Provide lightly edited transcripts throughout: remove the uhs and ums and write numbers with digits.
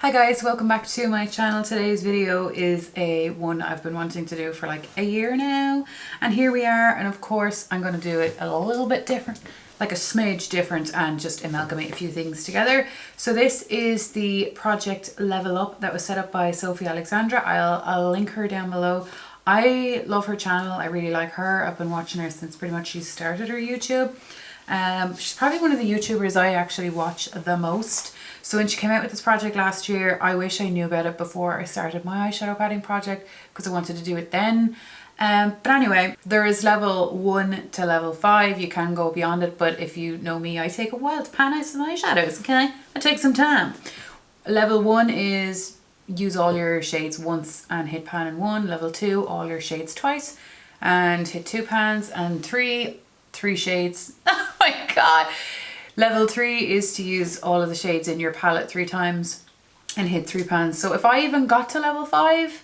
Hi guys, welcome back to my channel. Today's video is one I've been wanting to do for like a year now, and here we are. And of course I'm going to do it a little bit different, like a smidge different, and just amalgamate a few things together. So this is the project Level Up that was set up by Sophie Alexandra. I'll link her down below. I love her channel. I really like her. I've been watching her since pretty much she started her YouTube. She's probably one of the YouTubers I actually watch the most. So when she came out with this project last year, I wish I knew about it before I started my eyeshadow padding project, because I wanted to do it then. But anyway, there is level 1 to level 5. You can go beyond it, but if you know me, I take a while to pan out some eyeshadows, okay? I take some time. Level 1 is use all your shades once and hit pan in 1. Level 2, all your shades twice and hit 2 pans. And 3 shades. Oh my god. Level 3 is to use all of the shades in your palette 3 times and hit 3 pans. So if I even got to level 5,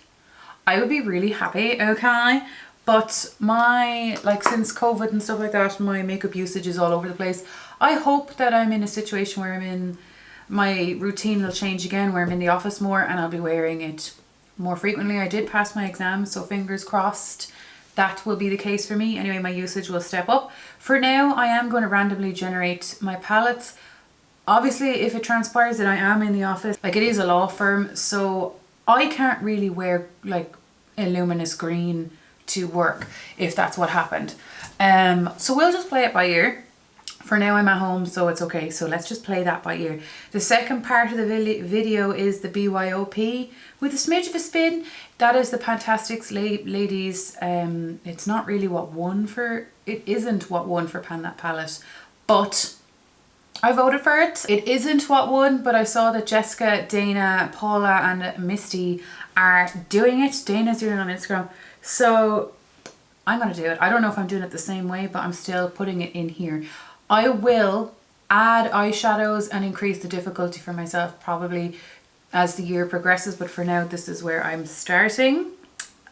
I would be really happy, okay? But since COVID and stuff like that, my makeup usage is all over the place. I hope that I'm in a situation where my routine will change again, where I'm in the office more and I'll be wearing it more frequently. I did pass my exam, so fingers crossed that will be the case for me. Anyway, my usage will step up. For now, I am going to randomly generate my palettes. Obviously, if it transpires that I am in the office, like it is a law firm, so I can't really wear like a luminous green to work if that's what happened. So we'll just play it by ear. For now, I'm at home, so it's okay. So let's just play that by ear. The second part of the video is the BYOP with a smidge of a spin. That is the Fantastics ladies. It's not really it isn't what won for Pan That Palette, but I voted for it. It isn't what won, but I saw that Jessica, Dana, Paula and Misty are doing it. Dana's doing it on Instagram. So I'm going to do it. I don't know if I'm doing it the same way, but I'm still putting it in here. I will add eyeshadows and increase the difficulty for myself probably as the year progresses, but for now this is where I'm starting.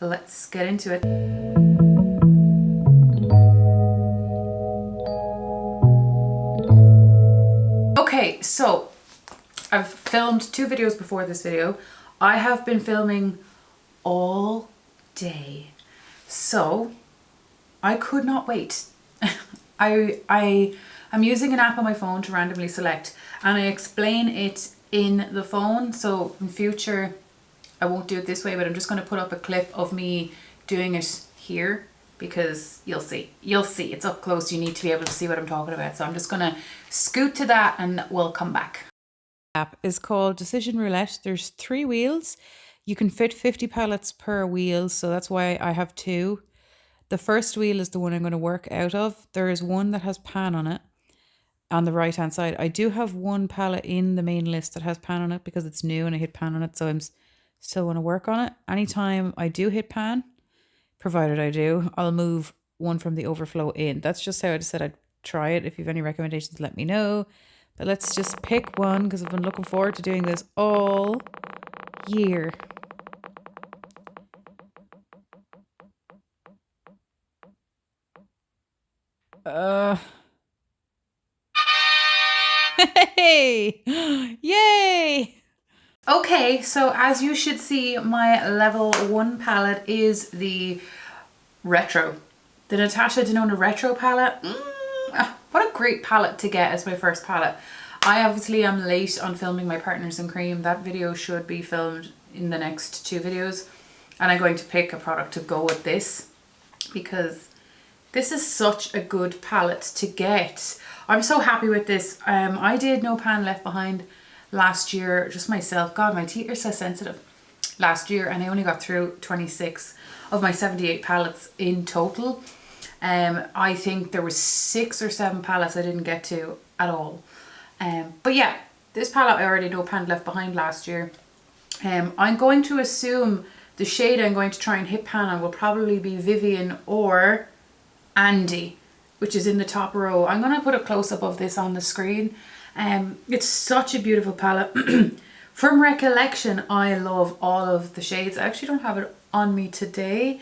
Let's get into it. Okay, so I've filmed 2 videos before this video. I have been filming all day, so I could not wait. I'm using an app on my phone to randomly select, and I explain it in the phone. So in future, I won't do it this way, but I'm just going to put up a clip of me doing it here, because you'll see. It's up close. You need to be able to see what I'm talking about. So I'm just going to scoot to that and we'll come back. The app is called Decision Roulette. There's 3 wheels. You can fit 50 palettes per wheel, so that's why I have 2. The first wheel is the one I'm going to work out of. There is one that has pan on it on the right hand side. I do have one palette in the main list that has pan on it because it's new and I hit pan on it, so I'm still want to work on it. Anytime I do hit pan, provided I do, I'll move one from the overflow in. That's just how I said I'd try it. If you have any recommendations, let me know. But let's just pick one because I've been looking forward to doing this all year. Hey! Yay! Okay, so as you should see, my level 1 palette is the Retro. The Natasha Denona Retro palette. What a great palette to get as my first palette. I obviously am late on filming my Partners in Cream. That video should be filmed in the next 2 videos. And I'm going to pick a product to go with this, because this is such a good palette to get. I'm so happy with this. I did No Pan Left Behind last year, just myself. God, my teeth are so sensitive. Last year, and I only got through 26 of my 78 palettes in total. I think there was 6 or 7 palettes I didn't get to at all. But yeah, this palette I already No Pan Left Behind last year. I'm going to assume the shade I'm going to try and hit pan on will probably be Vivian or Andy, which is in the top row. I'm going to put a close-up of this on the screen. It's such a beautiful palette. From recollection, I love all of the shades. I actually don't have it on me today,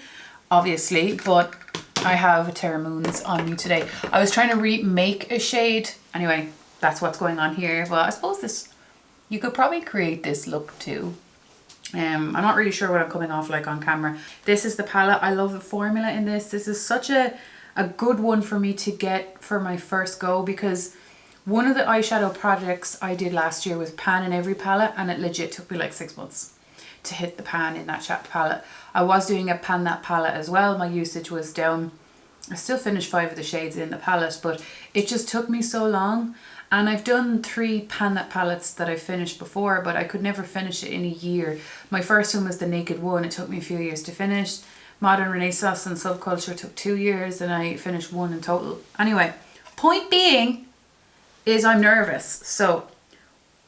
obviously, but I have Terra Moons on me today. I was trying to remake a shade. Anyway, that's what's going on here. Well, I suppose this You could probably create this look too. I'm not really sure what I'm coming off like on camera. This is the palette. I love the formula in this. This is such a good one for me to get for my first go, because one of the eyeshadow projects I did last year was pan in every palette, and it legit took me like 6 months to hit the pan in that Chat palette. I was doing a pan that palette as well. My usage was down. I still finished 5 of the shades in the palette, but it just took me so long. And I've done 3 pan that palettes that I finished before, but I could never finish it in a year. My first one was the Naked One. It took me a few years to finish. Modern Renaissance and Subculture took 2 years, and I finished 1 in total. Anyway, point being is I'm nervous. So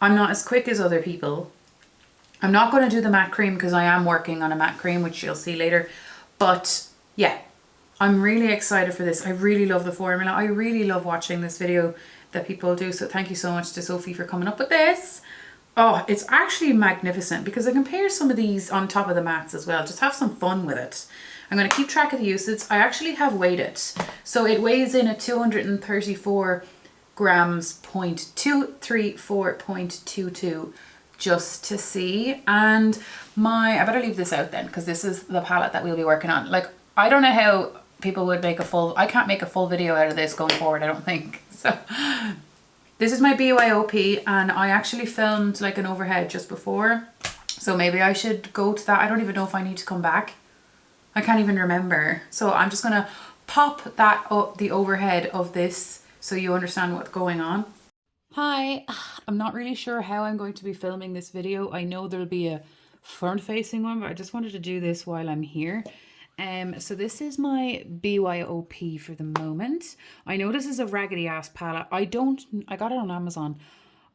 I'm not as quick as other people. I'm not going to do the matte cream because I am working on a matte cream, which you'll see later. But yeah, I'm really excited for this. I really love the formula. I really love watching this video that people do. So thank you so much to Sophie for coming up with this. Oh, it's actually magnificent because I compare some of these on top of the mattes as well. Just have some fun with it. I'm going to keep track of the usage. I actually have weighed it. So it weighs in at 234 grams, 234.22, just to see. And I better leave this out then, because this is the palette that we'll be working on. Like, I don't know how people would make I can't make a full video out of this going forward, I don't think. So this is my BYOP, and I actually filmed like an overhead just before. So maybe I should go to that. I don't even know if I need to come back. I can't even remember. So I'm just gonna pop that up, the overhead of this, so you understand what's going on. Hi, I'm not really sure how I'm going to be filming this video. I know there'll be a front facing one, but I just wanted to do this while I'm here. So this is my BYOP for the moment. I know this is a raggedy ass palette. I got it on Amazon.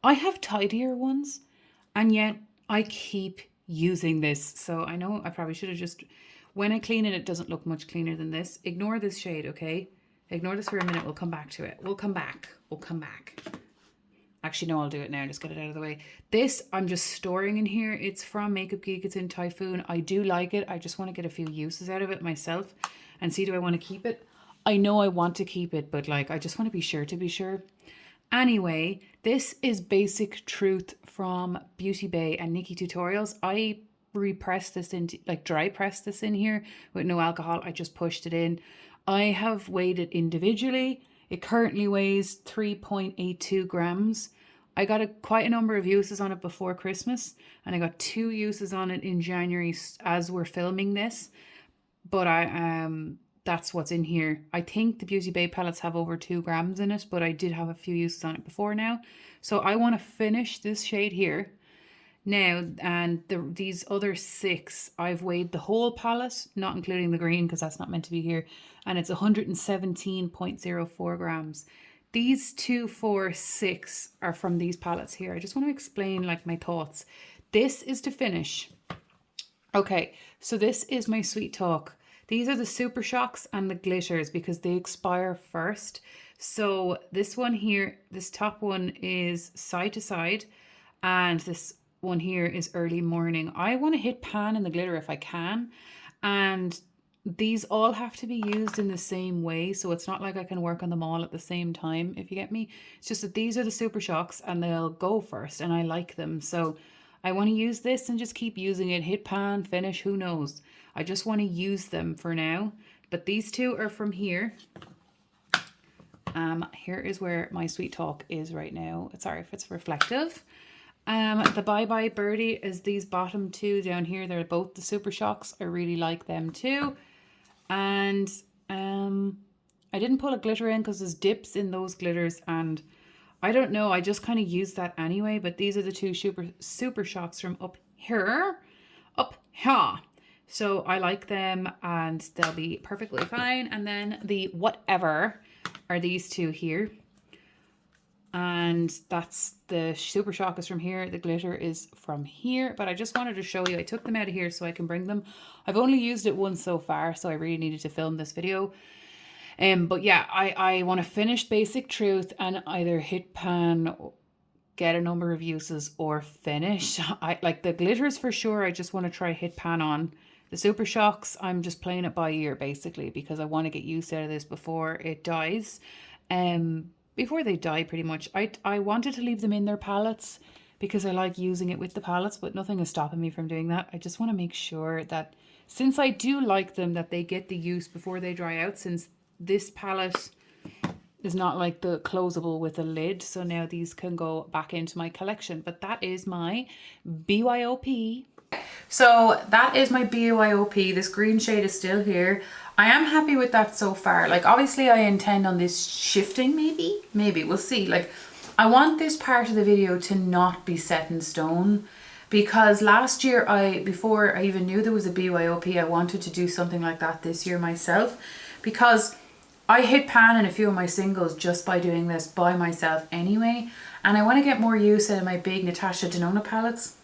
I have tidier ones, and yet I keep using this. So I know I probably should have just, when I clean it, it doesn't look much cleaner than this. Ignore this shade, okay? Ignore this for a minute. We'll come back to it. We'll come back. Actually, no, I'll do it now. Just get it out of the way. This I'm just storing in here. It's from Makeup Geek. It's in Typhoon. I do like it. I just want to get a few uses out of it myself and see, do I want to keep it? I know I want to keep it, but like, I just want to be sure to be sure. Anyway, this is Basic Truth from Beauty Bay and Nikki Tutorials. I repressed this into, like, dry pressed this in here with no alcohol. I just pushed it in. I have weighed it individually. It currently weighs 3.82 grams. I got quite a number of uses on it before Christmas, and I got 2 uses on it in January as we're filming this. But that's what's in here. I think the Beauty Bay palettes have over 2 grams in it, but I did have a few uses on it before now. So I want to finish this shade here now, and these other 6, I've weighed the whole palette, not including the green because that's not meant to be here, and it's 117.04 grams. These 2, 4, 6 are from these palettes here. I just want to explain like my thoughts. This is to finish. Okay, so this is my Sweet Talk. These are the Super Shocks and the glitters because they expire first. So this one here, this top one is side to side, and this one here is early morning. I want to hit pan in the glitter if I can, and these all have to be used in the same way, so it's not like I can work on them all at the same time, if you get me. It's just that these are the Super Shocks and they'll go first, and I like them, so I want to use this and just keep using it. Hit pan, finish, who knows. I just want to use them for now. But these 2 are from here. Here is where my Sweet Talk is right now. Sorry if it's reflective. The Bye Bye Birdie is these bottom 2 down here. They're both the Super Shocks. I really like them too. And I didn't put a glitter in because there's dips in those glitters, and I don't know, I just kind of used that anyway. But these are the 2 super Shocks from up here. So I like them and they'll be perfectly fine. And then the Whatever are these 2 here. And that's the Super Shock is from here. The glitter is from here. But I just wanted to show you. I took them out of here so I can bring them. I've only used it once so far, so I really needed to film this video. But yeah, I want to finish Basic Truth and either hit pan, get a number of uses, or finish. I like the glitters for sure. I just want to try hit pan on. The Super Shocks, I'm just playing it by ear basically because I want to get used out of this before it dies. Before they die pretty much. I wanted to leave them in their palettes because I like using it with the palettes, but nothing is stopping me from doing that. I just want to make sure that since I do like them, that they get the use before they dry out, since this palette is not like the closable with a lid. So now these can go back into my collection. But that is my BYOP. So that is my BYOP. This green shade is still here. I am happy with that so far. Like, obviously I intend on this shifting, maybe we'll see. Like, I want this part of the video to not be set in stone, because last year before I even knew there was a BYOP, I wanted to do something like that this year myself, because I hit pan in a few of my singles just by doing this by myself anyway, and I want to get more use out of my big Natasha Denona palettes,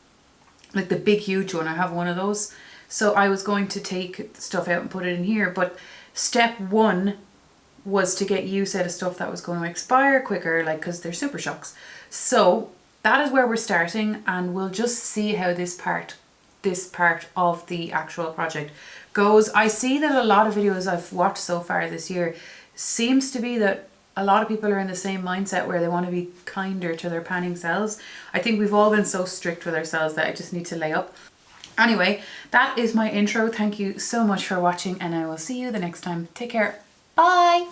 like the big huge one. I have one of those. So I was going to take stuff out and put it in here, but step one was to get use out of stuff that was going to expire quicker, like, because they're super shocks. So that is where we're starting, and we'll just see how this part of the actual project goes. I see that a lot of videos I've watched so far this year seems to be that a lot of people are in the same mindset where they want to be kinder to their panning selves. I think we've all been so strict with ourselves that I just need to lay up. Anyway, that is my intro. Thank you so much for watching, and I will see you the next time. Take care. Bye.